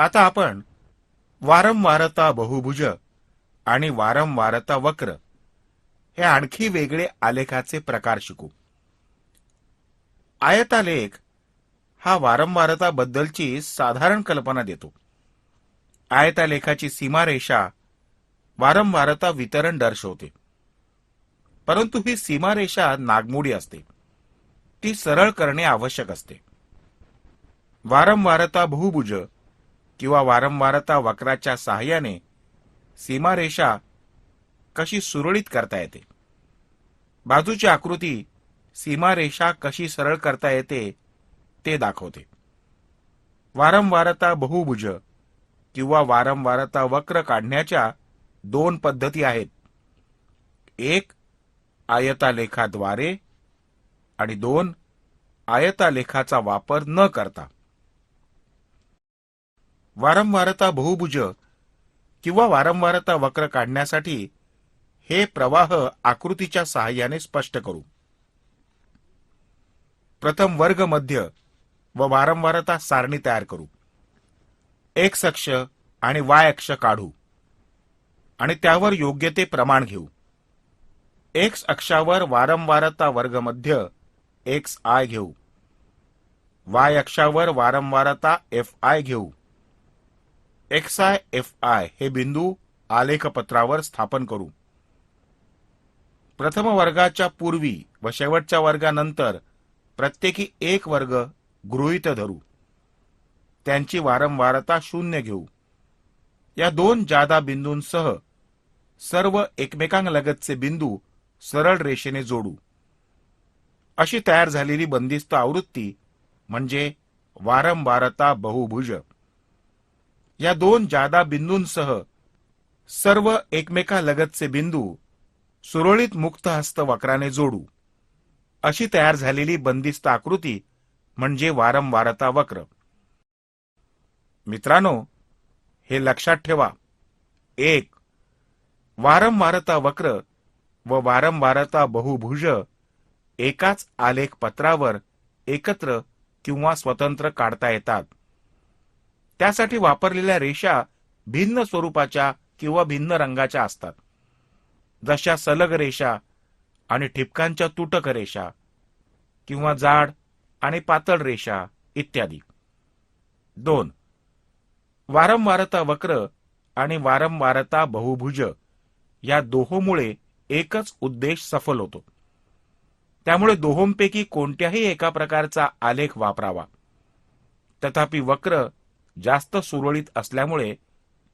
आता आपण वारंवारता बहुभुज आणि वारंवारता वक्र हे आणखी वेगळे आलेखाचे प्रकार शिकू. आयतालेख हा वारंवारता बद्दलची साधारण कल्पना देतो. आयतालेखाची सीमारेषा वारंवारता वितरण दर्शवते, परंतु ही सीमारेषा नागमोडी असते. ती सरळ करणे आवश्यक असते. वारंवारता बहुभुज किंवा वारंवारता वक्राच्या सहाय्याने सीमारेषा कशी सुरळीत करता येते, बाजूची आकृती सीमारेषा कशी सरळ करता येते ते दाखवते. वारंवारता बहुभुज किंवा वारंवारता वक्र काढण्याच्या दोन पद्धती आहेत. एक आयतालेखाद्वारे आणि दोन आयतालेखाचा वापर न करता. वारंवारता बहुभुज किंवा वारंवारता वक्र काढण्यासाठी हे प्रवाह आकृतीच्या सहाय्याने स्पष्ट करू. प्रथम वर्ग मध्य व वारंवारता सारणी तयार करू. एक्स अक्ष आणि वाय अक्ष काढू आणि त्यावर योग्य ते प्रमाण घेऊ. एक्स अक्षावर वारंवारता वर्ग मध्य एक्स आय घेऊ. वाय अक्षावर वारंवारता एफ आय घेऊ. एक्स आय एफ आय हे बिंदू आलेखपत्रावर स्थापन करू. प्रथम वर्गाच्या पूर्वी व शेवटच्या वर्गानंतर प्रत्येकी एक वर्ग गृहीत धरू. त्यांची वारंवारता 0 घेऊ. या दोन जादा बिंदूंसह सर्व एकमेकांलगतचे बिंदू सरळ रेषेने जोडू. अशी तयार झालेली बंदिस्त आवृत्ती म्हणजे वारंवारता बहुभुज. या दोन जादा बिंदूंसह सर्व एकमेकांलगतचे बिंदू सुरळीत मुक्तहस्त वक्राने जोडू. अशी तयार झालेली बंदिस्त आकृती म्हणजे वारंवारता वक्र. मित्रांनो, हे लक्षात ठेवा. 1. वारंवारता वक्र व वारंवारता बहुभुज एकाच आलेख पत्रावर एकत्र किंवा स्वतंत्र काढता येतात. त्यासाठी वापरलेल्या रेषा भिन्न स्वरूपाच्या किंवा भिन्न रंगाच्या असतात, जशा सलग रेषा आणि ठिपकांच्या तुटक रेषा किंवा जाड आणि पातळ रेषा इत्यादी. 2. वारंवारता वक्र आणि वारंवारता बहुभुज या दोहोमुळे एकच उद्देश सफल होतो. त्यामुळे दोहोंपैकी कोणत्याही एका प्रकारचा आलेख वापरावा. तथापि वक्र जास्त सुरळीत असल्यामुळे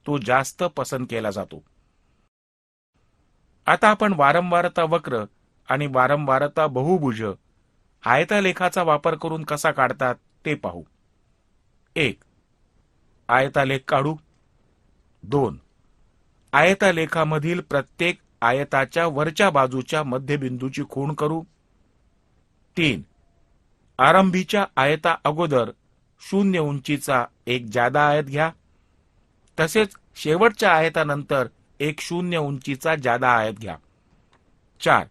तो जास्त पसंत केला जातो. आता आपण वारंवारता वक्र आणि वारंवारता बहुभुज आयतालेखाचा वापर करून कसा काढतात ते पाहू. 1. आयतालेख काढू. 2. आयतालेखामधील प्रत्येक आयताच्या वरच्या बाजूच्या मध्यबिंदूची खूण करू. 3. आरंभीच्या आयता अगोदर 0 उंचीचा एक जादा आयत घ्या. तसेच शेवटच्या आयतानंतर एक 0 उंचीचा जादा आयत घ्या. 4.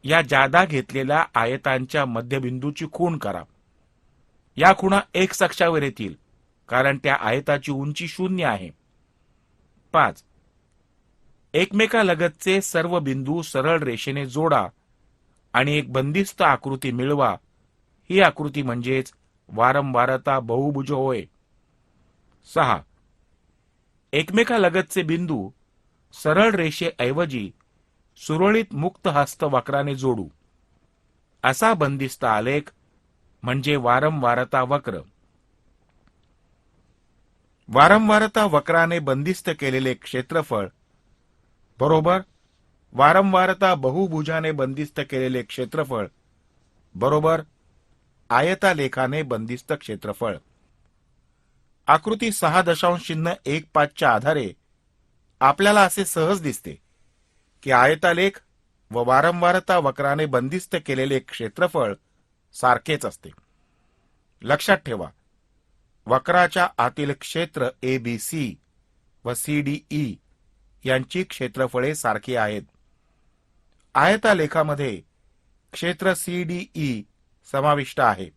या जादा घेतलेल्या आयतांच्या मध्यबिंदूची खूण करा. या खुणा एक्स अक्षावर येतील, कारण त्या आयताची उंची 0 आहे. 5. एकमेकालगतचे सर्व बिंदू सरळ रेषेने जोडा आणि एक बंदिस्त आकृती मिळवा. ही आकृती म्हणजेच वारंवारता बहुभुज होय. 6. एकमेकालगतचे बिंदू सरळ रेषेऐवजी सुरळीत मुक्त हस्त वक्राने जोडू. असा बंदिस्त आलेख म्हणजे वारंवारता वक्र. वारंवारता वक्राने बंदिस्त केलेले क्षेत्रफळ बरोबर वारंवारता बहुभुजाने बंदिस्त केलेले क्षेत्रफळ बरोबर आयतालेखाने बंदिस्त क्षेत्रफळ. आकृती 6.15 च्या आधारे आपल्याला असे सहज दिसते की आयतालेख व वारंवारता वक्राने बंदिस्त केलेले क्षेत्रफळ सारखेच असते. लक्षात ठेवा, वक्राच्या आतील क्षेत्र ABC व CDE यांची क्षेत्रफळे सारखी आहेत. आयतालेखामध्ये क्षेत्र CDE समाविष्ट आहे,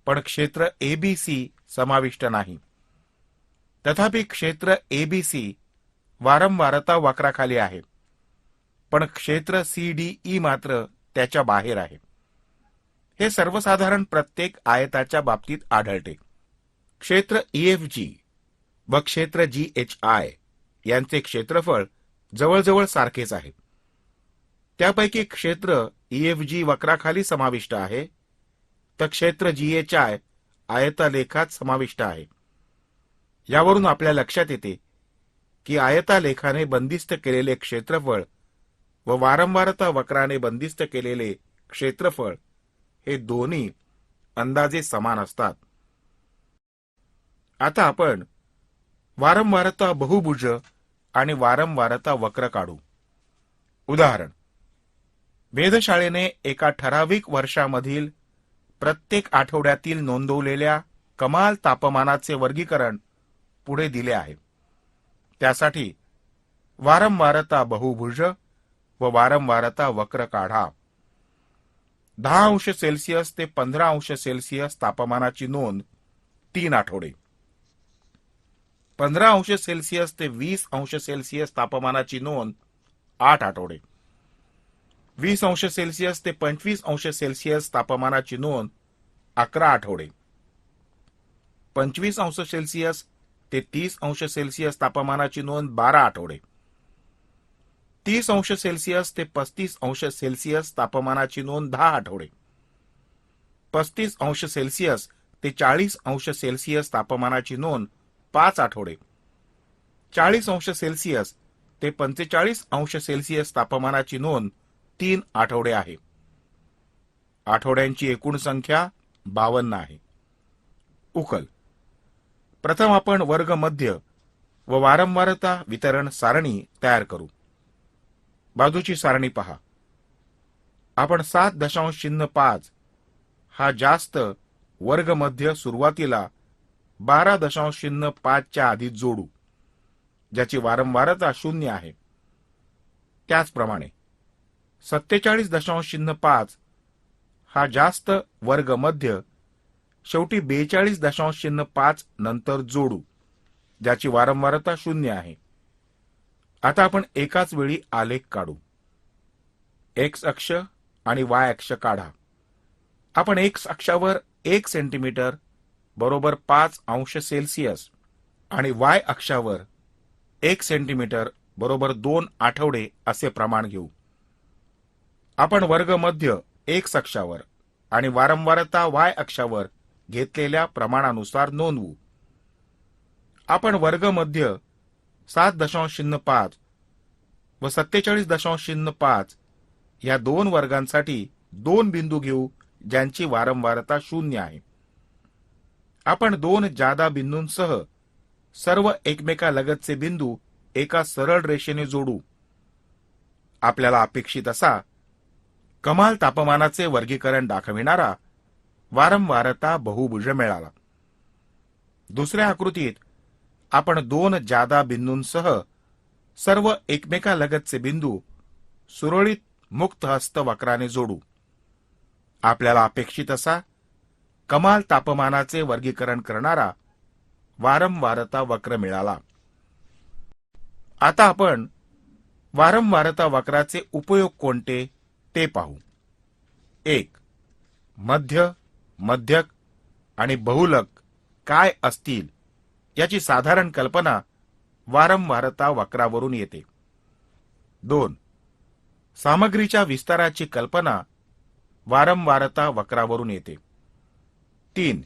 पण क्षेत्र ABC समाविष्ट नाही. तथापि क्षेत्र एबीसी वारंवारता वक्राखाली आहे, पण क्षेत्र सीडीई मात्र त्याच्या बाहेर आहे. हे सर्वसाधारण प्रत्येक आयताच्या बाबतीत आढळते. क्षेत्र ईएफजी व क्षेत्र जीएचआय यांचे क्षेत्रफळ जवळजवळ सारखेच आहे. त्यापैकी क्षेत्र ईएफजी वक्राखाली समाविष्ट आहे, तर क्षेत्र जीएचआय आयतालेखात समाविष्ट आहे. यावरून आपल्या लक्षात येते की आयतालेखाने बंदिस्त केलेले क्षेत्रफळ व वारंवारता वक्राने बंदिस्त केलेले क्षेत्रफळ हे दोन्ही अंदाजे समान असतात. आता आपण वारंवारता बहुभुज आणि वारंवारता वक्र काढू. उदाहरण: वेधशाळेने एका ठराविक वर्षामधील प्रत्येक आठवड्यातील नोंदवलेल्या कमाल तापमानाचे वर्गीकरण पुढे दिले आहे. त्यासाठी वारंवारता बहुभुज व वारंवारता वक्र काढा. 10° ते 15° तापमानाची नोंद 3 आठवडे, 15° ते 20° तापमानाची नोंद 8 आठवडे, 20° ते 25° तापमानाची नोंद 11 आठवडे, 25° ते 30° तापमानाची नोंद 12 आठवडे, 30° ते 35° तापमानाची नोंद 10 आठवडे, 35° ते 40° तापमानाची नोंद 5 आठवडे, 40° ते 45° तापमानाची नोंद 3 आठवडे आहे. आठवड्यांची एकूण संख्या 52 आहे. उकल. प्रथम आपण वर्ग मध्य व वारंवारता वितरण सारणी तयार करू. बाजूची सारणी पहा. आपण 7.5 हा जास्त वर्ग मध्य सुरुवातीला 12.5 च्या आधी जोडू, ज्याची वारंवारता 0 आहे. त्याचप्रमाणे 47.5 हा जास्त वर्ग मध्य शेवटी 42.5 नंतर जोडू, ज्याची वारंवारता 0 आहे. आता आपण एकाच वेळी आलेख काढू. एक्स अक्ष आणि वाय अक्ष काढा. आपण एक्स अक्षावर 1 सेंटीमीटर बरोबर 5° आणि वाय अक्षावर 1 सेंटीमीटर बरोबर 2 आठवडे असे प्रमाण घेऊ. आपण वर्ग मध्य एक्स अक्षावर आणि वारंवारता वाय अक्षावर घेतलेल्या प्रमाणानुसार नोंदवू. आपण वर्ग मध्य 7.5 व 47.5 या दोन वर्गांसाठी 2 बिंदू घेऊ, ज्यांची वारंवारता 0 आहे. आपण 2 जादा बिंदूंसह सर्व एकमेकालगतचे बिंदू एका सरळ रेषेने जोडू. आपल्याला अपेक्षित असा कमाल तापमानाचे वर्गीकरण दाखविणारा वारंवारता बहुभुज मिळाला. दुसऱ्या आकृतीत आपण 2 जादा बिंदूंसह सर्व एकमेकालगतचे बिंदू सुरळीत मुक्त हस्त वक्राने जोडू. आपल्याला अपेक्षित असा कमाल तापमानाचे वर्गीकरण करणारा वारंवारता वक्र मिळाला. आता आपण वारंवारता वक्राचे उपयोग कोणते ते पाहू. 1. मध्य, मध्यक आणि बहुलक काय असतील याची साधारण कल्पना वारंवारता वक्रावरून येते. 2. सामग्रीच्या विस्ताराची कल्पना वारंवारता वक्रावरून येते. 3.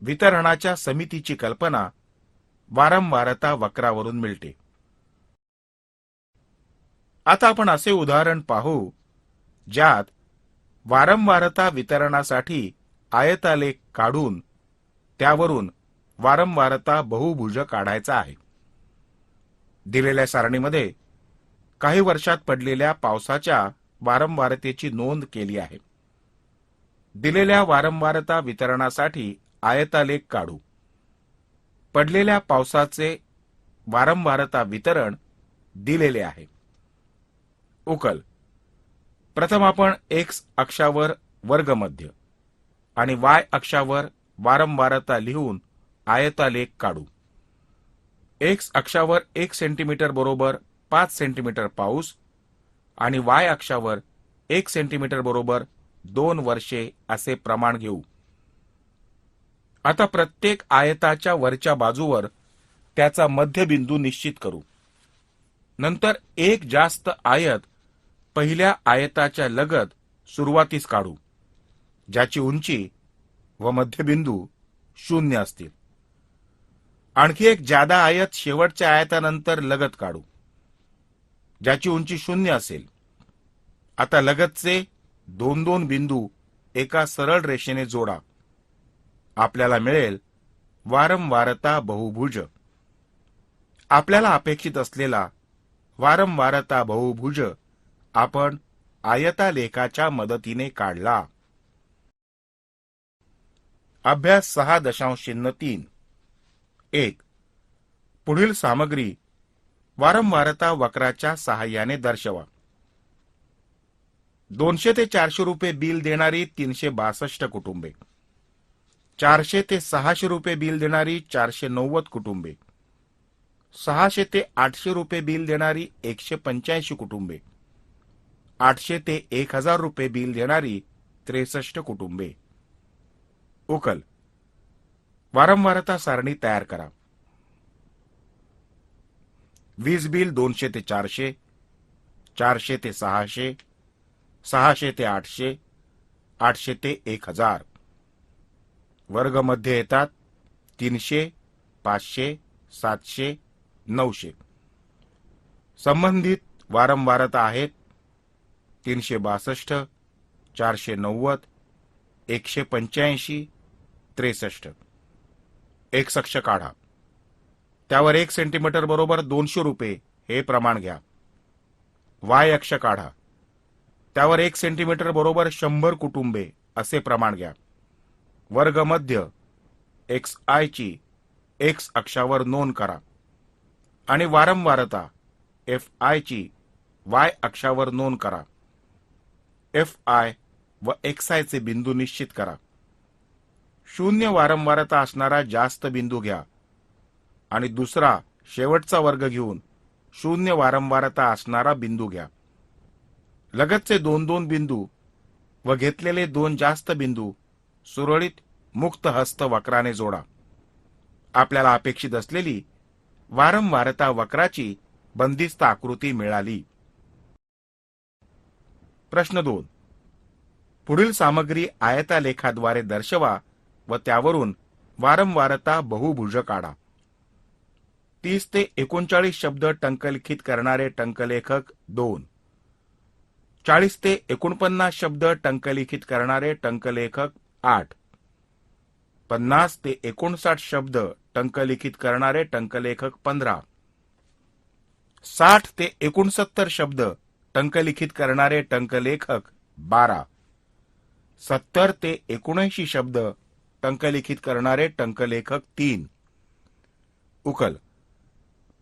वितरणाच्या समितीची कल्पना वारंवारता वक्रावरून मिळते. आता आपण असे उदाहरण पाहू ज्यात वारंवारता वितरणासाठी आयतालेख काढून त्यावरून वारंवारता बहुभुज काढायचा आहे. दिलेल्या सारणीमध्ये काही वर्षात पडलेल्या पावसाच्या वारंवारतेची नोंद केली आहे. दिलेल्या वारंवारता वितरणासाठी आयतालेख काढू. पडलेल्या पावसाचे वारंवारता वितरण दिलेले आहे. उकल. प्रथम आपण एक्स अक्षावर वर्गमध्य आणि वाय अक्षावर वारंवारता लिहून आयतालेख काढू. एक्स अक्षावर 1 सेंटीमीटर बरोबर 5 सेंटीमीटर पाऊस आणि वाय अक्षावर 1 सेंटीमीटर बरोबर 2 वर्षे असे प्रमाण घेऊ. आता प्रत्येक आयताच्या वरच्या बाजूवर त्याचा मध्यबिंदू निश्चित करू. नंतर एक जास्त आयत पहिल्या आयताच्या लगत सुरुवातीस काढू, ज्याची उंची व मध्यबिंदू 0 असतील. आणखी एक जादा आयत शेवटच्या आयतानंतर लगत काढू, ज्याची उंची 0 असेल. आता लगतचे 2-2 बिंदू एका सरळ रेषेने जोडा. आपल्याला मिळेल वारंवारता बहुभुज. आपल्याला अपेक्षित असलेला वारंवारता बहुभुज आपण आयतालेखाच्या मदतीने काढला. अभ्यास 6.3 1. पुढील सामग्री वारंवारता वक्राच्या सहाय्याने दर्शवा. 200 ते 400 रुपये बिल देणारी 362 कुटुंबे, 400 ते 600 रुपये बिल देणारी 490 कुटुंबे, 600 ते 800 रुपये बिल देणारी 185 कुटुंबे, 800 ते 1000 रुपये बिल देणारी 63 कुटुंबे. उकल. वारंवारता सारणी तयार करा. वीज बिल 200 ते 400, 400 ते 600, 600 ते 800, 800 ते 1000. वर्ग मध्ये येतात 300, 500, 700, 900. संबंधित वारंवारता आहेत 362, 490, 185, 63. एक्स अक्ष काढा. त्यावर 1 सेंटीमीटर बरोबर 200 रुपये हे प्रमाण घ्या. वाय अक्ष काढा. त्यावर 1 सेंटीमीटर बरोबर 100 कुटुंबे असे प्रमाण घ्या. वर्ग मध्य XI ची एक्स अक्षावर नोंद करा आणि वारंवारता FI ची वाय अक्षावर नोंद करा. FI व XI चे बिंदू निश्चित करा. 0 वारंवारता असणारा जास्त बिंदू घ्या आणि दुसरा शेवटचा वर्ग घेऊन 0 वारंवारता असणारा बिंदू घ्या. लगतचे 2-2 बिंदू व घेतलेले 2 जास्त बिंदू सुरळीत मुक्त हस्त वक्राने जोडा. आपल्याला अपेक्षित असलेली वारंवारता वक्राची बंदिस्त आकृती मिळाली. प्रश्न 2. पुढील सामग्री आयतालेखाद्वारे दर्शवा व त्यावरून वारंवारता बहुभुज काढा. 30 ते 39 शब्द टंकलिखित करणारे टंकलेखक 2, 40 ते 49 शब्द टंकलिखित करणारे टंकलेखक 8, 50 ते 59 शब्द टंकलिखित करणारे टंकलेखक 15, 60 ते 69 शब्द टंकलिखित करणारे टंकलेखक 12, 70 ते 79 शब्द टंकलिखित करणारे टंकलेखक 3. उकल.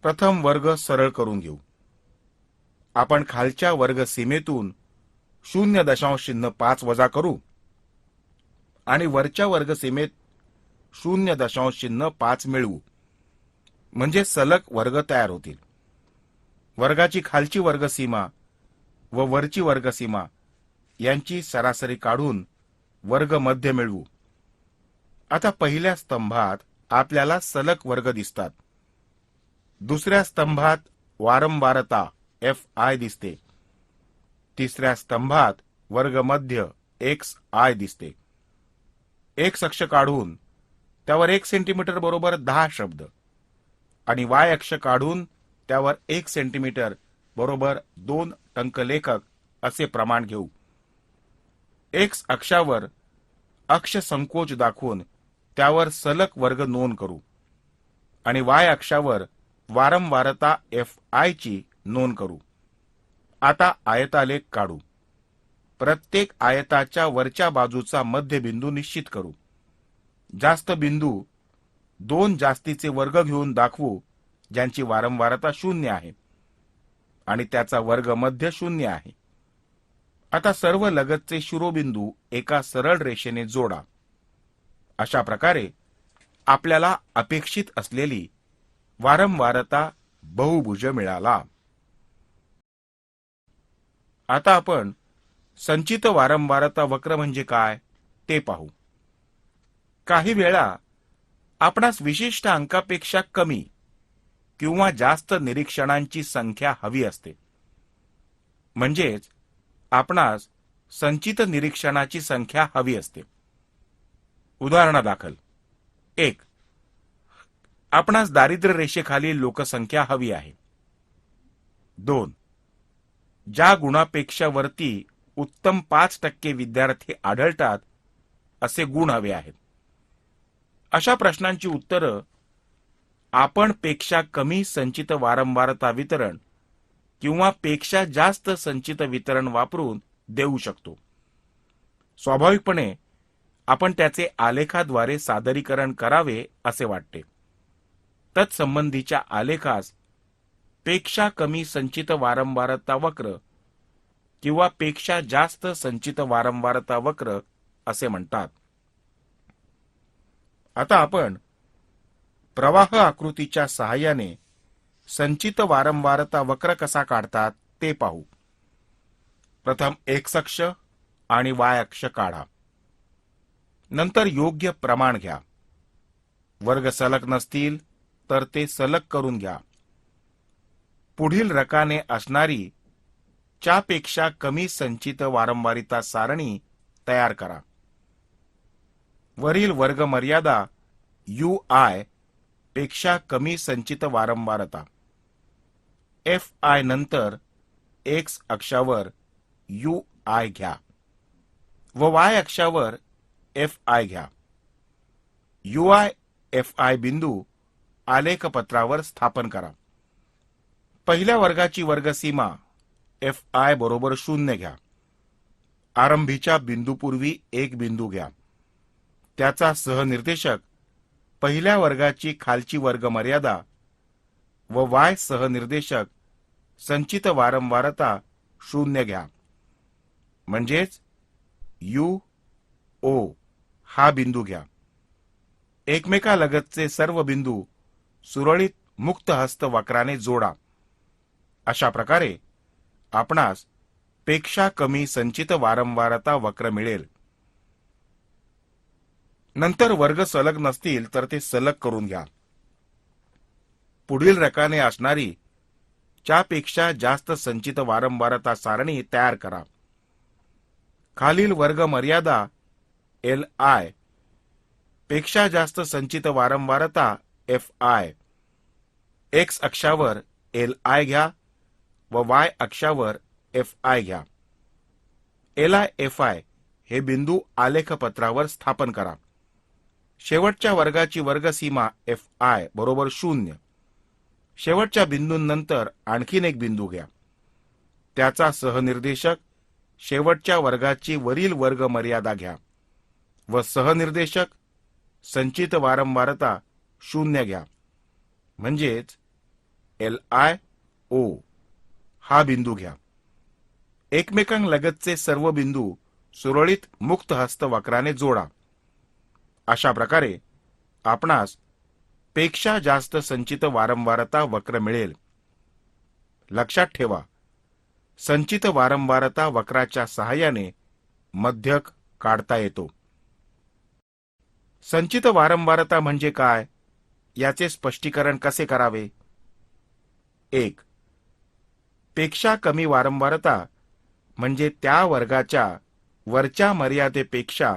प्रथम वर्ग सरळ करून घेऊ. आपण खालच्या वर्ग सीमेतून 0.5 वजा करू आणि वरच्या वर्ग सीमेत 0.5 मिळवू, म्हणजे सलग वर्ग तयार होतील. वर्गाची खालची वर्गसीमा व वरची वर्गसीमा यांची सरासरी काढून वर्ग मध्य मिळवू. आता पहिल्या स्तंभात आपल्याला सलग वर्ग दिसतात. दुसऱ्या स्तंभात वारंवारता FI दिसते. तिसऱ्या स्तंभात वर्ग मध्य XI दिसते. एक्स अक्ष काढून त्यावर 1 सेंटीमीटर बरोबर 10 शब्द आणि वाय अक्ष काढून त्यावर 1 सेंटीमीटर बरोबर 2 टंकलेखक असे प्रमाण घेऊ. एक्स अक्षावर अक्ष संकोच दाखवून त्यावर सलग वर्ग नोंद करू आणि वाय अक्षावर वारंवारता FI ची नोंद करू. आता आयतालेख काढू. प्रत्येक आयताच्या वरच्या बाजूचा मध्यबिंदू निश्चित करू. जास्त बिंदू 2 जास्तीचे वर्ग घेऊन दाखवू ज्यांची वारंवारता 0 आहे आणि त्याचा वर्ग मध्य 0 आहे. आता सर्व लगतचे शिरोबिंदू एका सरळ रेषेने जोडा. अशा प्रकारे आपल्याला अपेक्षित असलेली वारंवारता बहुभुज मिळाला. आता आपण संचित वारंवारता वक्र म्हणजे काय ते पाहू. काही वेळा आपणास विशिष्ट अंकापेक्षा कमी किंवा जास्त निरीक्षणांची संख्या हवी असते. म्हणजेच आपणास संचित निरीक्षणाची संख्या हवी असते. उदाहरणादाखल 1. आपणास दारिद्र्य रेषेखालील लोकसंख्या हवी आहे. 2. ज्या गुणापेक्षा वरती उत्तम 5% विद्यार्थी आढळतात असे गुण हवे आहेत. अशा प्रश्नांची उत्तरं आपण पेक्षा कमी संचित वारंवारता वितरण किंवा पेक्षा जास्त संचित वितरण वापरून देऊ शकतो. स्वाभाविकपणे आपण त्याचे आलेखाद्वारे सादरीकरण करावे असे वाटते. तत्संबंधीच्या आलेखास पेक्षा कमी संचित वारंवारता वक्र किंवा पेक्षा जास्त संचित वारंवारता वक्र असे म्हणतात. आता आपण प्रवाह आकृतीच्या सहाय्याने संचित वारंवारता वक्र कसा काढतात ते पाहू. प्रथम एक्स अक्ष आणि वाय अक्ष काढा. नंतर योग्य प्रमाण घ्या. वर्ग सलग नसतील तर ते सलग करून घ्या. पुढील रकाने असणारी च्यापेक्षा कमी संचित वारंवारता सारणी तयार करा. वरील वर्ग मर्यादा UI पेक्षा कमी संचित वारंवारता FI नंतर X अक्षावर UI घ्या व Y अक्षावर FI घ्या. UI FI बिंदू आलेखपत्रावर स्थापन करा. पहिल्या वर्गाची वर्गसीमा FI बरोबर 0 घ्या. आरंभीच्या बिंदूपूर्वी एक बिंदू घ्या. त्याचा सहनिर्देशक पहिल्या वर्गाची खालची वर्ग मर्यादा व Y सहनिर्देशक संचित वारंवारता 0 घ्या. म्हणजेच UO हा बिंदू घ्या. एकमेकालगतचे सर्व बिंदू सुरळीत मुक्त हस्त वक्राने जोडा. अशा प्रकारे आपणास पेक्षा कमी संचित वारंवारता वक्र मिळेल. नंतर वर्ग सलग नसतील तर ते सलग करून घ्या. पुढील रकाने असणारी च्यापेक्षा जास्त संचित वारंवारता सारणी तयार करा. खालील वर्ग मर्यादा LI पेक्षा जास्त संचित वारंवारता FI X अक्षावर LI घ्या व Y अक्षावर FI घ्या. LI FI हे बिंदू आलेखपत्रावर स्थापन करा. शेवटच्या वर्गाची वर्गसीमा FI बरोबर 0. शेवटच्या बिंदूंनंतर आणखीन एक बिंदू घ्या. त्याचा सहनिर्देशक शेवटच्या वर्गाची वरील वर्ग मर्यादा घ्या व सहनिर्देशक संचित वारंवारता 0 घ्या. म्हणजेच LIO हा बिंदू घ्या. एकमेकांलगतचे सर्व बिंदू सुरळीत मुक्त हस्त वक्राने जोडा. अशा प्रकारे आपणास पेक्षा जास्त संचित वारंवारता वक्र मिळेल. लक्षात ठेवा, संचित वारंवारता वक्राच्या सहाय्याने मध्यक काढता येतो. संचित वारंवारता म्हणजे काय याचे स्पष्टीकरण कसे करावे. 1. पेक्षा कमी वारंवारता म्हणजे त्या वर्गाच्या वरच्या मर्यादेपेक्षा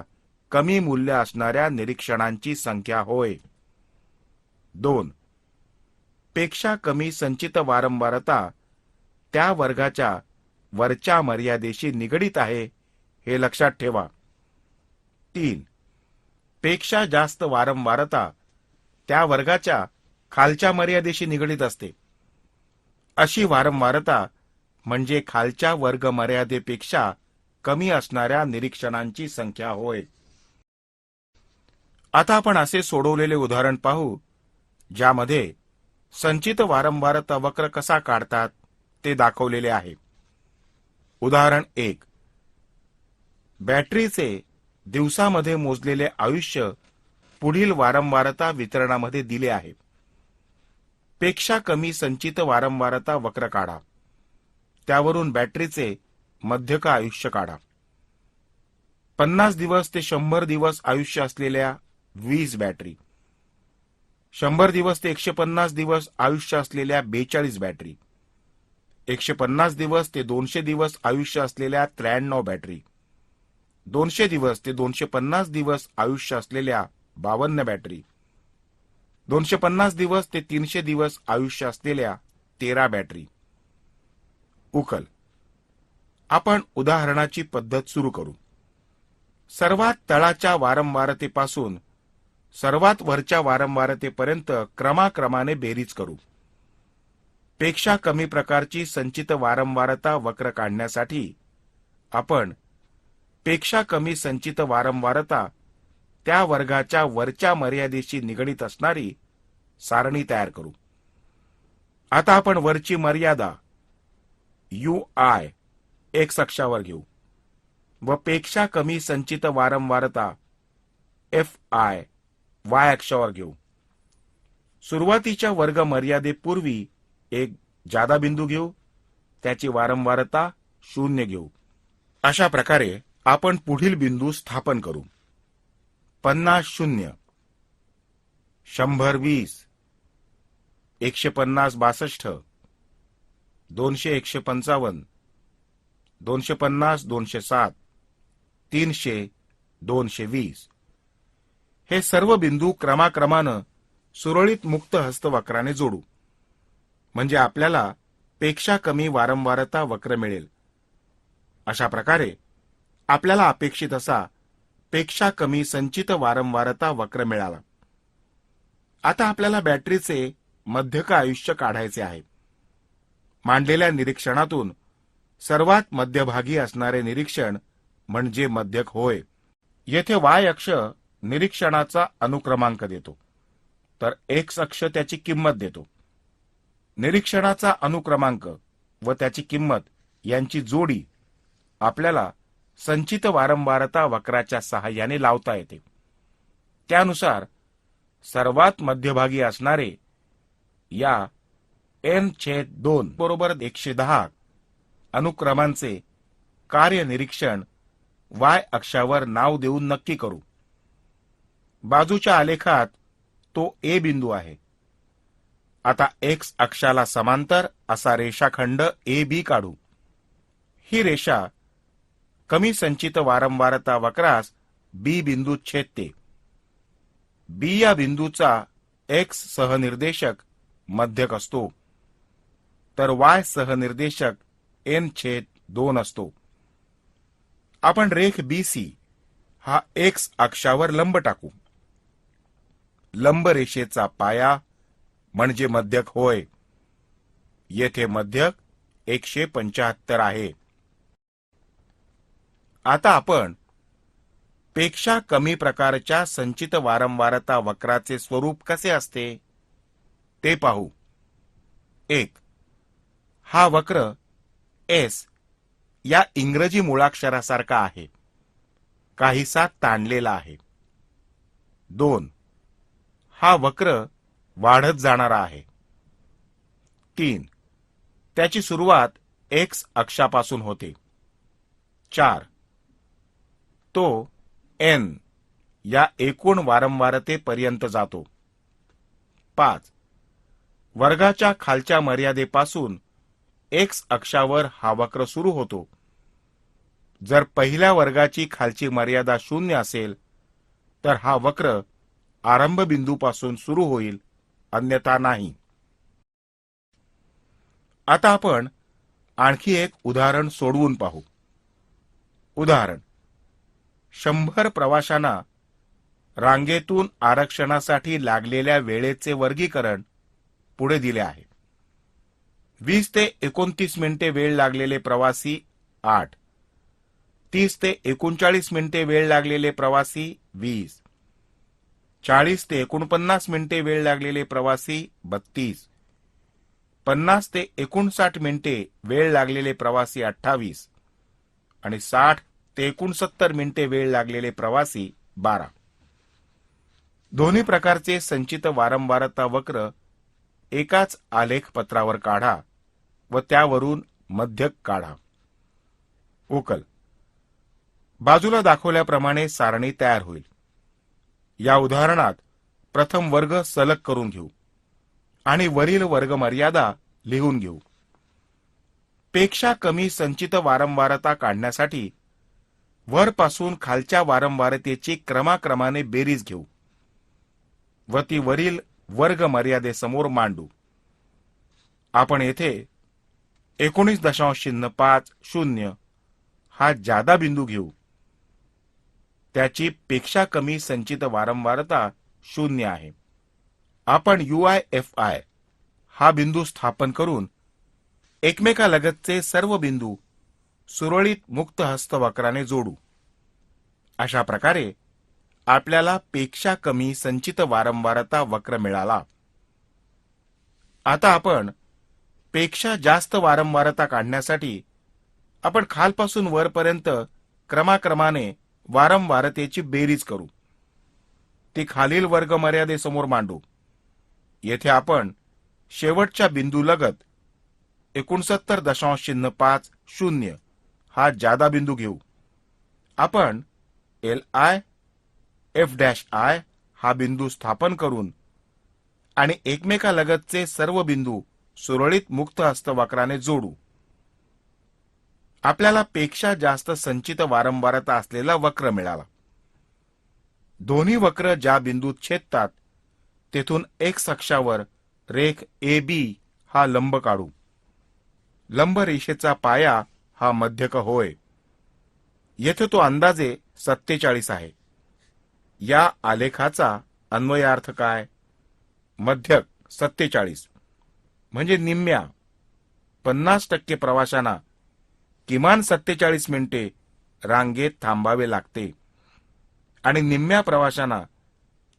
कमी मूल्य असणाऱ्या निरीक्षणांची संख्या होय. 2. पेक्षा कमी संचित वारंवारता त्या वर्गाच्या वरच्या मर्यादेशी निगडीत आहे हे लक्षात ठेवा. 3. पेक्षा जास्त वारंवारता त्या वर्गाच्या खालच्या मर्यादेशी निगडीत असते. अशी वारंवारता म्हणजे खालच्या वर्ग मर्यादेपेक्षा कमी असणाऱ्या निरीक्षणांची संख्या होय. आता आपण असे सोडवलेले उदाहरण पाहू ज्यामध्ये संचित वारंवारता वक्र कसा काढतात ते दाखवलेले आहे. उदाहरण 1. बॅटरीचे दिवसामध्ये मोजलेले आयुष्य पुढील वारंवारता वितरणामध्ये दिले आहे. पेक्षा कमी संचित वारंवारता वक्र काढा. त्यावरून बॅटरीचे मध्यक आयुष्य काढा. 50 दिवस ते 100 दिवस आयुष्य असलेल्या 20 बॅटरी, 100 दिवस ते 150 दिवस आयुष्य असलेल्या 42 बॅटरी, 150 दिवस ते 200 दिवस आयुष्य असलेल्या 93 बॅटरी, 200 दिवस ते 250 दिवस आयुष्य असलेल्या 52 बॅटरी, 250 दिवस ते 300 दिवस आयुष्य असलेल्या 13 बॅटरी. उकल. आपण उदाहरणाची पद्धत सुरू करू. सर्वात तळाच्या वारंवारतेपासून सर्वात वरच्या वारंवारतेपर्यंत क्रमाक्रमाने बेरीज करू. पेक्षा कमी प्रकारची संचित वारंवारता वक्र काढण्यासाठी आपण पेक्षा कमी संचित वारंवारता त्या वर्गाच्या वरच्या मर्यादेशी निगडित असणारी सारणी तयार करू. आता आपण वरची मर्यादा UI एक्स अक्षावर घेऊ व पेक्षा कमी संचित वारंवारता FI वाय अक्षावर घेऊ. सुरुवातीच्या वर्ग मर्यादेपूर्वी एक जादा बिंदू घेऊ, त्याची वारंवारता 0 घेऊ. अशा प्रकारे आपण पुढील बिंदू स्थापन करू. 50 0, 100 20, 150 62, 200 155, 250 207, 300 220. हे सर्व बिंदू क्रमाक्रमानं सुरळीत मुक्त हस्त वक्राने जोडू. म्हणजे आपल्याला पेक्षा कमी वारंवारता वक्र मिळेल. अशा प्रकारे आपल्याला अपेक्षित असा पेक्षा कमी संचित वारंवारता वक्र मिळाला. आता आपल्याला बॅटरीचे मध्यक आयुष्य काढायचे आहे. मांडलेल्या निरीक्षणातून सर्वात मध्यभागी असणारे निरीक्षण म्हणजे मध्यक होय. येथे वाय अक्ष निरीक्षणाचा अनुक्रमांक देतो, तर एक्स अक्ष त्याची किंमत देतो. निरीक्षणाचा अनुक्रमांक व त्याची किंमत यांची जोडी आपल्याला संचित वारंवारता वक्राच्या सहाय्याने लावता येते. त्यानुसार सर्वात मध्यभागी असणारे या n/2 बरोबर 110 अनुक्रमांचे कार्य निरीक्षण वाय अक्षावर नाव देऊन नक्की करू. बाजूच्या आलेखात तो ए बिंदू आहे. आता एक्स अक्षाला समांतर असा रेषाखंड AB काढू. ही रेषा कमी संचित वारंवारता वक्रास बी बिंदूत छेदते. बी या बिंदूचा एक्स सहनिर्देशक मध्यक असतो, तर वाय सहनिर्देशक n/2 असतो. आपण रेख BC हा एक्स अक्षावर लंब टाकू. लंब रेषेचा पाया म्हणजे मध्यक होय. येथे मध्यक 175 आहे. आता आपण पेक्षा कमी प्रकारच्या संचित वारंवारता वक्राचे स्वरूप कसे असते ते पाहू. 1. हा वक्र S या इंग्रजी मुळाक्षरासारखा आहे, काहीसा ताणलेला आहे. 2. हा वक्र वाढत जाणारा आहे. 3. त्याची सुरुवात एक्स अक्षापासून होते. 4. तो n या एकूण वारंवारतेपर्यंत जातो. 5. वर्गाच्या खालच्या मर्यादेपासून एक्स अक्षावर हा वक्र सुरू होतो. जर पहिल्या वर्गाची खालची मर्यादा 0 असेल तर हा वक्र आरंभ बिंदूपासून सुरू होईल, अन्यथा नाही. आता आपण आणखी एक उदाहरण सोडवून पाहू. उदाहरण 100 प्रवाशांना रांगेतून आरक्षणासाठी लागलेल्या वेळेचे वर्गीकरण पुढे दिले आहे. 20 ते 29 मिनिटे वेळ लागलेले प्रवासी 8, 30 ते 39 मिनिटे वेळ लागलेले प्रवासी 20, 40 ते 49 मिनिटे वेळ लागलेले प्रवासी 32, 50 ते 59 मिनिटे वेळ लागलेले प्रवासी 28 आणि 60 ते 69 मिनिटे वेळ लागलेले प्रवासी 12. दोन्ही प्रकारचे संचित वारंवारता वक्र एकाच आलेख पत्रावर काढा व त्यावरून मध्यक काढा. उकल. बाजूला दाखवल्याप्रमाणे सारणी तयार होईल. या उदाहरणात प्रथम वर्ग सलग करून घेऊ आणि वरील वर्ग मर्यादा लिहून घेऊ. पेक्षा कमी संचित वारंवारता काढण्यासाठी वरपासून खालच्या वारंवारतेची क्रमाक्रमाने बेरीज घेऊ व ती वरील वर्ग मर्यादेसमोर मांडू. आपण येथे 19.50 हा जादा बिंदू घेऊ. त्याची पेक्षा कमी संचित वारंवारता 0 आहे. आपण UIFI हा बिंदू स्थापन करून एकमेकालगतचे सर्व बिंदू सुरळीत मुक्त हस्त वक्राने जोडू. अशा प्रकारे आपल्याला पेक्षा कमी संचित वारंवारता वक्र मिळाला. आता आपण पेक्षा जास्त वारंवारता काढण्यासाठी आपण खालपासून वरपर्यंत क्रमाक्रमाने वारंवारतेची बेरीज करू. ती खालील वर्ग मर्यादेसमोर मांडू. येथे आपण शेवटच्या बिंदूलगत 69.50 हा जादा बिंदू घेऊ. आपण LI, F'I हा बिंदू स्थापन करून आणि एकमेकालगतचे सर्व बिंदू सुरळीत मुक्त हस्तवक्राने जोडू. आपल्याला पेक्षा जास्त संचित वारंवारता असलेला वक्र मिळाला. दोन्ही वक्र ज्या बिंदूत छेदतात तेथून X अक्षावर रेख AB हा लंब काढू. लंब रेषेचा पाया हा मध्यक होय. येथे तो अंदाजे 47 आहे. या आलेखाचा अन्वयार्थ काय? मध्यक 47 म्हणजे निम्म्या 50% प्रवाशांना किमान 47 मिनिटे रांगेत थांबावे लागते आणि निम्म्या प्रवाशांना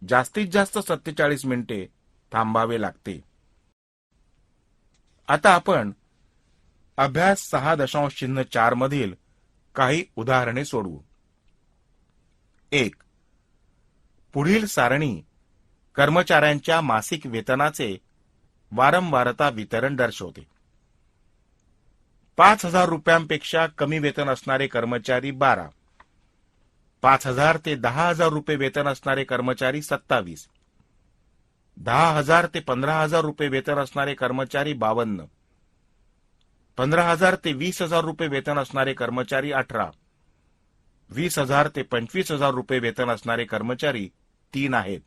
जास्तीत जास्त 47 मिनिटे थांबावे लागते. आता आपण अभ्यास 6.4 मधील काही उदाहरणे सोडवू. 1. पुढील सारणी कर्मचाऱ्यांच्या मासिक वेतनाचे वारंवारता वितरण दर्शवते. 5,000 रुपयांपेक्षा कमी वेतन असणारे कर्मचारी 12, 5,000 ते 10,000 रुपये वेतन असणारे कर्मचारी 27, 10,000 ते 15,000 रुपये वेतन असणारे कर्मचारी 52, 15,000 ते 20,000 रुपये वेतन असणारे कर्मचारी 18, 20,000 ते 25,000 रुपये वेतन असणारे कर्मचारी 3 आहेत.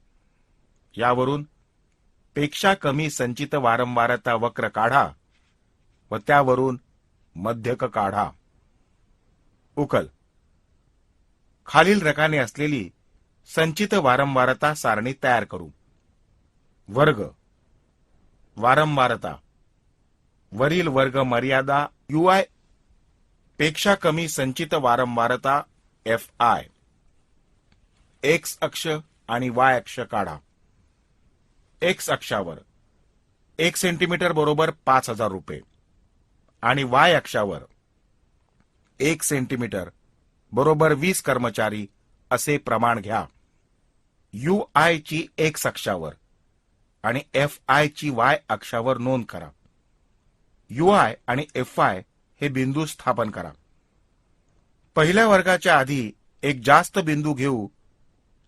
यावरून पेक्षा कमी संचित वारंवारता वक्र काढा व त्यावरून मध्यक काढा. उकल. खालील रकाने असलेली संचित वारंवारता सारणी तयार करू. वर्ग वारंवारता वरील वर्ग मर्यादा UI पेक्षा कमी संचित वारंवारता FI. X अक्ष आणि Y अक्ष काढा. X अक्षावर 1 सेंटीमीटर बरोबर 5,000 रुपये आणि Y अक्षावर 1 सेंटीमीटर बरोबर 20 कर्मचारी असे प्रमाण घ्या. UI ची X अक्षावर आणि FI ची Y अक्षावर नोंद करा. UI आणि FI हे बिंदू स्थापन करा. पहिल्या वर्गाच्या आधी एक जास्त बिंदू घेऊ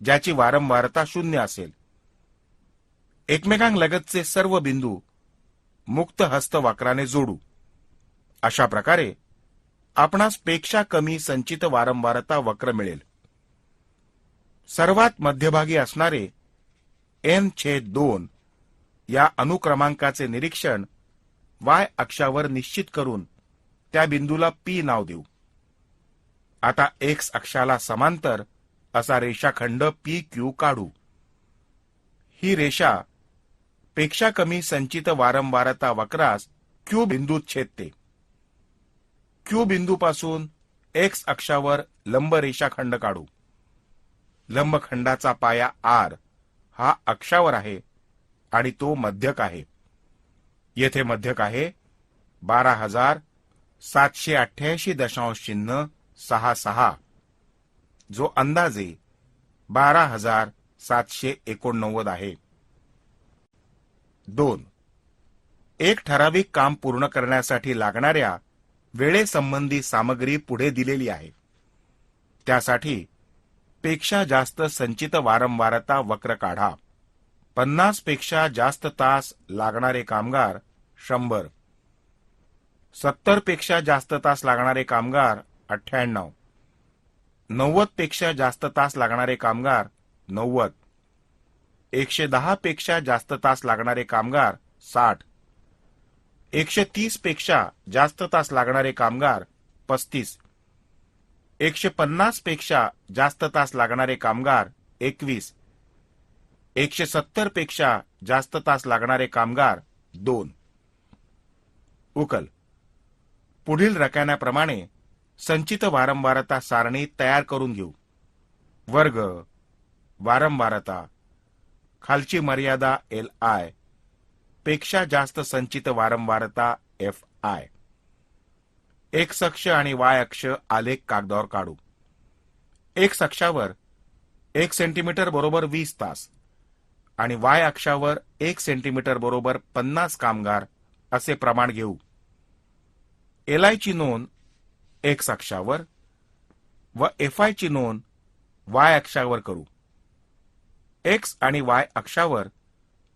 ज्याची वारंवारता 0 असेल. एकमेकांलगतचे सर्व बिंदू मुक्त हस्त वक्राने जोडू. अशा प्रकारे आपणास पेक्षा कमी संचित वारंवारता वक्र मिळेल. सर्वात मध्यभागी असणारे N/2 या अनुक्रमांकाचे निरीक्षण Y अक्षावर निश्चित करून त्या बिंदूला P नाव देऊ. आता X अक्षाला समांतर असा रेषाखंड PQ काढू. ही रेषा पेक्षा कमी संचित वारंवारता वक्रास Q बिंदूत छेदते. Q बिंदूपासून X अक्षावर लंब रेषाखंड काढू. लंबखंडाचा पाया R हा अक्षावर आहे आणि तो मध्यक आहे. येथे मध्यक आहे 12,788.66 जो अंदाजे 12,789 आहे. 2. एक ठराविक काम पूर्ण करण्यासाठी लागणाऱ्या वेळेसंबंधी सामग्री पुढे दिलेली आहे. त्यासाठी पेक्षा जास्त संचित वारंवारता वक्र काढा. 50 पेक्षा जास्त तास लागणारे कामगार 100, 70 पेक्षा जास्त तास लागणारे कामगार 98, 90 पेक्षा जास्त तास लागणारे कामगार 90, 110 पेक्षा जास्त तास लागणारे कामगार 60, 130 पेक्षा जास्त तास लागणारे कामगार 35, 150 पेक्षा जास्त तास लागणारे कामगार 21, 170 पेक्षा जास्त तास लागणारे कामगार 2. उकल. पुढील रकान्याप्रमाणे संचित वारंवारता सारणी तयार करून घेऊ. वर्ग, वारंवारता, खालची मर्यादा LI, पेक्षा जास्त संचित वारंवारता FI. एक्स अक्ष आणि वाय अक्ष आलेख कागदावर काढू. एक्स अक्षावर 1 सेंटीमीटर बरोबर 20 तास आणि वाय अक्षावर 1 सेंटीमीटर बरोबर 50 कामगार असे प्रमाण घेऊ. LI ची नोंद एक्स अक्षावर व FI ची नोंद वाय अक्षावर करू. एक्स आणि वाय अक्षावर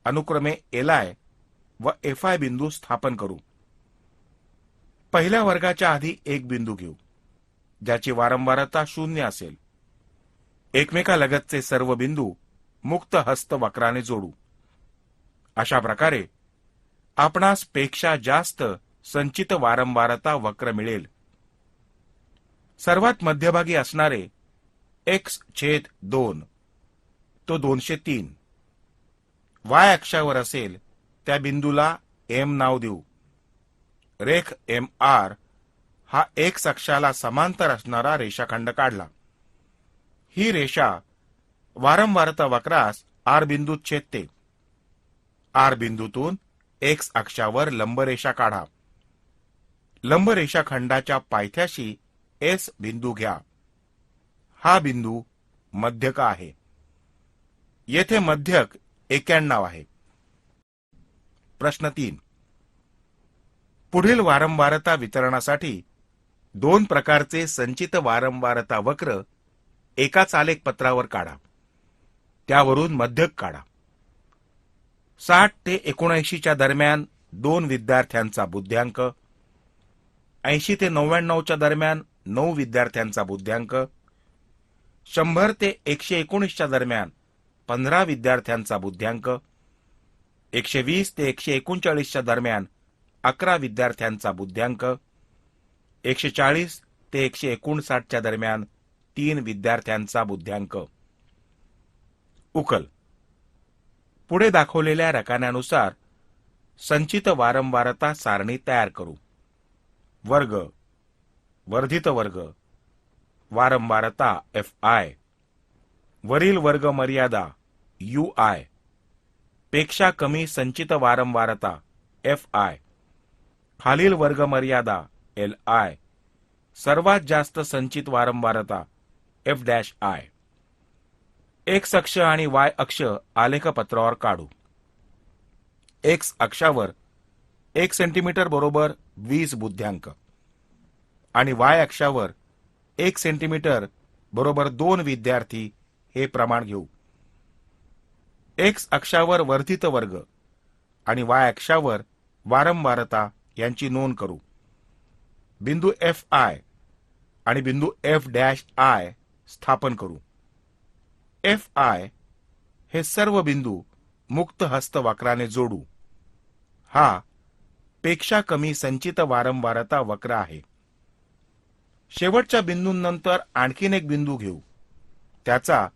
अनुक्रमे LI व FI बिंदू स्थापन करू. पहिल्या वर्गाच्या आधी एक बिंदू घेऊ ज्याची वारंवारता 0 असेल. एकमेकालगतचे सर्व बिंदू मुक्त हस्त वक्राने जोडू. अशा प्रकारे आपणास पेक्षा जास्त संचित वारंवारता वक्र मिळेल. सर्वात मध्यभागी असणारे x/2 तो 203 वाय अक्षावर असेल त्या बिंदूला M नाव देऊ. रेख MR हा एक्स अक्षाला समांतर असणारा रेषाखंड काढला. ही रेषा वारंवारता वक्रास R बिंदूत छेदते. R बिंदूतून एक्स अक्षावर लंबरेषा काढा. लंबरेषाखंडाच्या पायथ्याशी S बिंदू घ्या. हा बिंदू मध्यक आहे. येथे मध्यक 91 आहे. प्रश्न 3. पुढील वारंवारता वितरणासाठी 2 प्रकारचे संचित वारंवारता वक्र एकाच आलेख पत्रावर काढा. त्यावरून मध्यक काढा. 60 ते 79 च्या दरम्यान 2 विद्यार्थ्यांचा बुद्ध्यांक, 80 ते 99 च्या दरम्यान 9 विद्यार्थ्यांचा बुद्ध्यांक, 100 ते 119 च्या दरम्यान 15 विद्यार्थ्यांचा बुद्ध्यांक, 120 ते 139 च्या दरम्यान 11 विद्यार्थ्यांचा बुद्ध्यांक, 140 ते 159 च्या दरम्यान 3 विद्यार्थ्यांचा बुद्ध्यांक. उकल. पुढे दाखवलेल्या रकान्यानुसार संचित वारंवारता सारणी तयार करू. वर्ग, वर्धित वर्ग, वारंवारता FI, वरील वर्ग मर्यादा UI, पेक्षा कमी संचित वारंवारता FI, खालील वर्ग मर्यादा LI, सर्वात जास्त संचित वारंवारता F'. एक्स अक्ष आणि वाय अक्ष आलेखपत्रावर काढू. एक्स अक्षावर 1 सेंटीमीटर बरोबर 20 बुद्ध्यांक आणि वाय अक्षावर 1 सेंटीमीटर बरोबर 2 विद्यार्थी हे प्रमाण घेऊ. एक्स अक्षावर वर्धित वर्ग आणि वाय अक्षावर वारंवारता यांची नोंद करू. बिंदू FI आणि बिंदू F' स्थापन करू. FI हे सर्व बिंदू मुक्त हस्त वक्राने जोडू. हा पेक्षा कमी संचित वारंवारता वक्र आहे. शेवटच्या बिंदूंनंतर आणखीन एक बिंदू घेऊ. त्याचा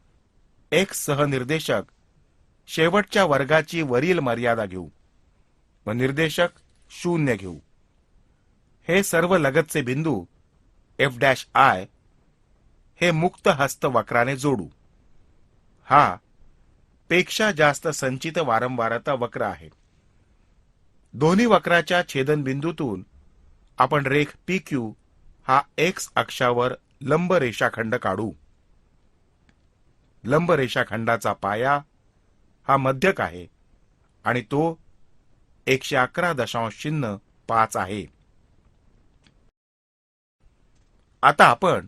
X सह निर्देशक शेवटच्या वर्गाची वरील मर्यादा घेऊ व निर्देशक 0 घेऊ. हे सर्व लगतचे बिंदू F' हे मुक्त हस्त वक्राने जोडू. हा पेक्षा जास्त संचित वारंवारता वक्र आहे. दोन्ही वक्राच्या छेदन बिंदूतून आपण रेख PQ हा एक्स अक्षावर लंब रेषाखंड काढू. लंब रेषाखंडाचा पाया हा मध्यक आहे आणि तो 111.5 आहे. आता आपण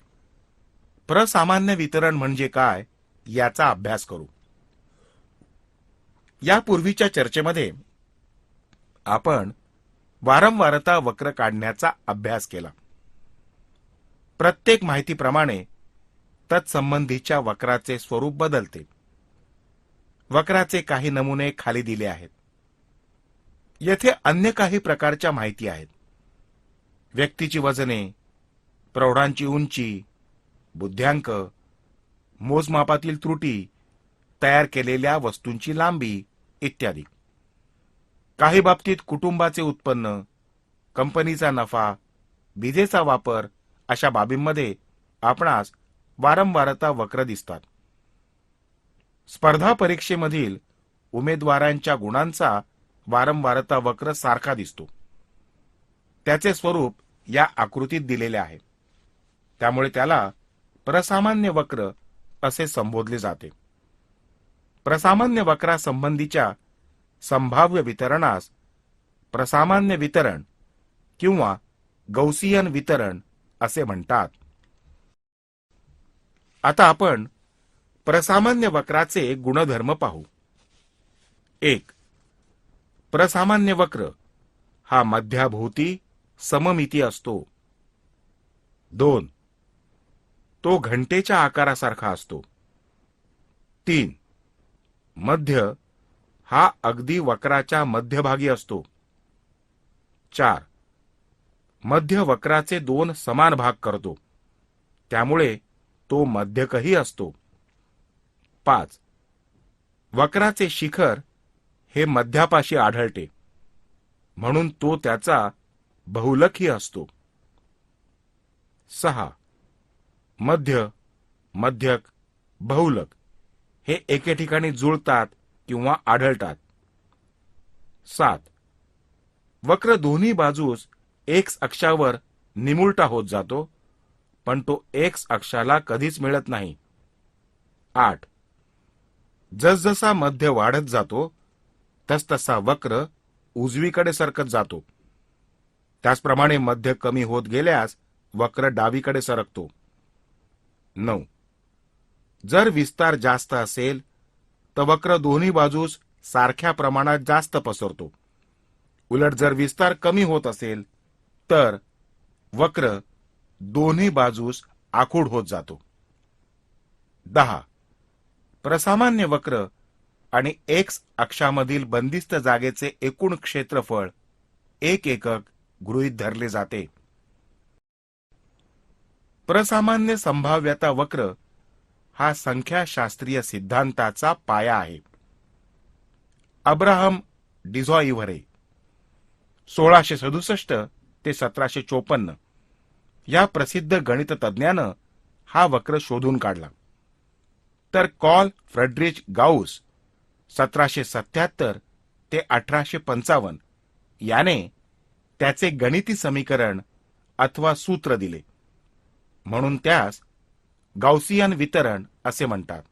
प्रसामान्य वितरण म्हणजे काय याचा अभ्यास करू. यापूर्वीच्या चर्चेमध्ये आपण वारंवारता वक्र काढण्याचा अभ्यास केला. प्रत्येक माहितीप्रमाणे तत्संबंधीच्या वक्राचे स्वरूप बदलते. वक्राचे काही नमुने खाली दिले आहेत. येथे अन्य काही प्रकारच्या माहिती आहेत. व्यक्तीची वजने, प्रौढांची उंची, बुद्ध्यांक, मोजमापातील त्रुटी, तयार केलेल्या वस्तूंची लांबी इत्यादी. काही बाबतीत कुटुंबाचे उत्पन्न, कंपनीचा नफा, विजेचा वापर अशा बाबींमध्ये आपणास वारंवारता वक्र दिसतात. स्पर्धा परीक्षेमधील उमेदवारांच्या गुणांचा वारंवारता वक्र सारखा दिसतो. त्याचे स्वरूप या आकृतीत दिलेले आहे. त्यामुळे त्याला प्रसामान्य वक्र असे संबोधले जाते. प्रसामान्य वक्रासंबंधीच्या संभाव्य वितरणास प्रसामान्य वितरण किंवा गौसियन वितरण असे म्हणतात. आता आपण प्रसामान्य वक्राचे गुणधर्म पाहू. 1. प्रसामान्य वक्र हा मध्याभोवती सममिती असतो. 2. तो घंटेच्या आकारासारखा असतो. 3. मध्य हा अगदी वक्राच्या मध्यभागी असतो. 4. मध्य वक्राचे 2 समान भाग करतो, त्यामुळे तो मध्यकही असतो. 5. वक्राचे शिखर हे मध्यापाशी आढळते, म्हणून तो त्याचा बहुलकही असतो. 6. मध्य, मध्यक, बहुलक हे एके ठिकाणी जुळतात किंवा आढळतात. 7. वक्र दोन्ही बाजूस एक्स अक्षावर निमुळता होत जातो, पण तो एक्स अक्षाला कधीच मिळत नाही. 8. जसजसा मध्य वाढत जातो तसतसा वक्र उजवीकडे सरकत जातो. त्याचप्रमाणे मध्य कमी होत गेल्यास वक्र डावीकडे सरकतो. 9. जर विस्तार जास्त असेल तर वक्र दोन्ही बाजूस सारख्या प्रमाणात जास्त पसरतो. उलट जर विस्तार कमी होत असेल तर वक्र दोन्ही बाजूस आखूड होत जातो. 10. प्रसामान्य वक्र आणि एक्स अक्षामधील बंदिस्त जागेचे एकूण क्षेत्रफळ 1 एकक गृहीत धरले जाते. प्रसामान्य संभाव्यता वक्र हा संख्याशास्त्रीय सिद्धांताचा पाया आहे. अब्राहम डिझॉइव्हरे 1667 ते 1754 या प्रसिद्ध गणिततज्ञानं हा वक्र शोधून काढला. तर कॉल फ्रेडरिच गाउस 1777 ते 1855 याने त्याचे गणिती समीकरण अथवा सूत्र दिले, म्हणून त्यास गाउसियन वितरण असे म्हणतात.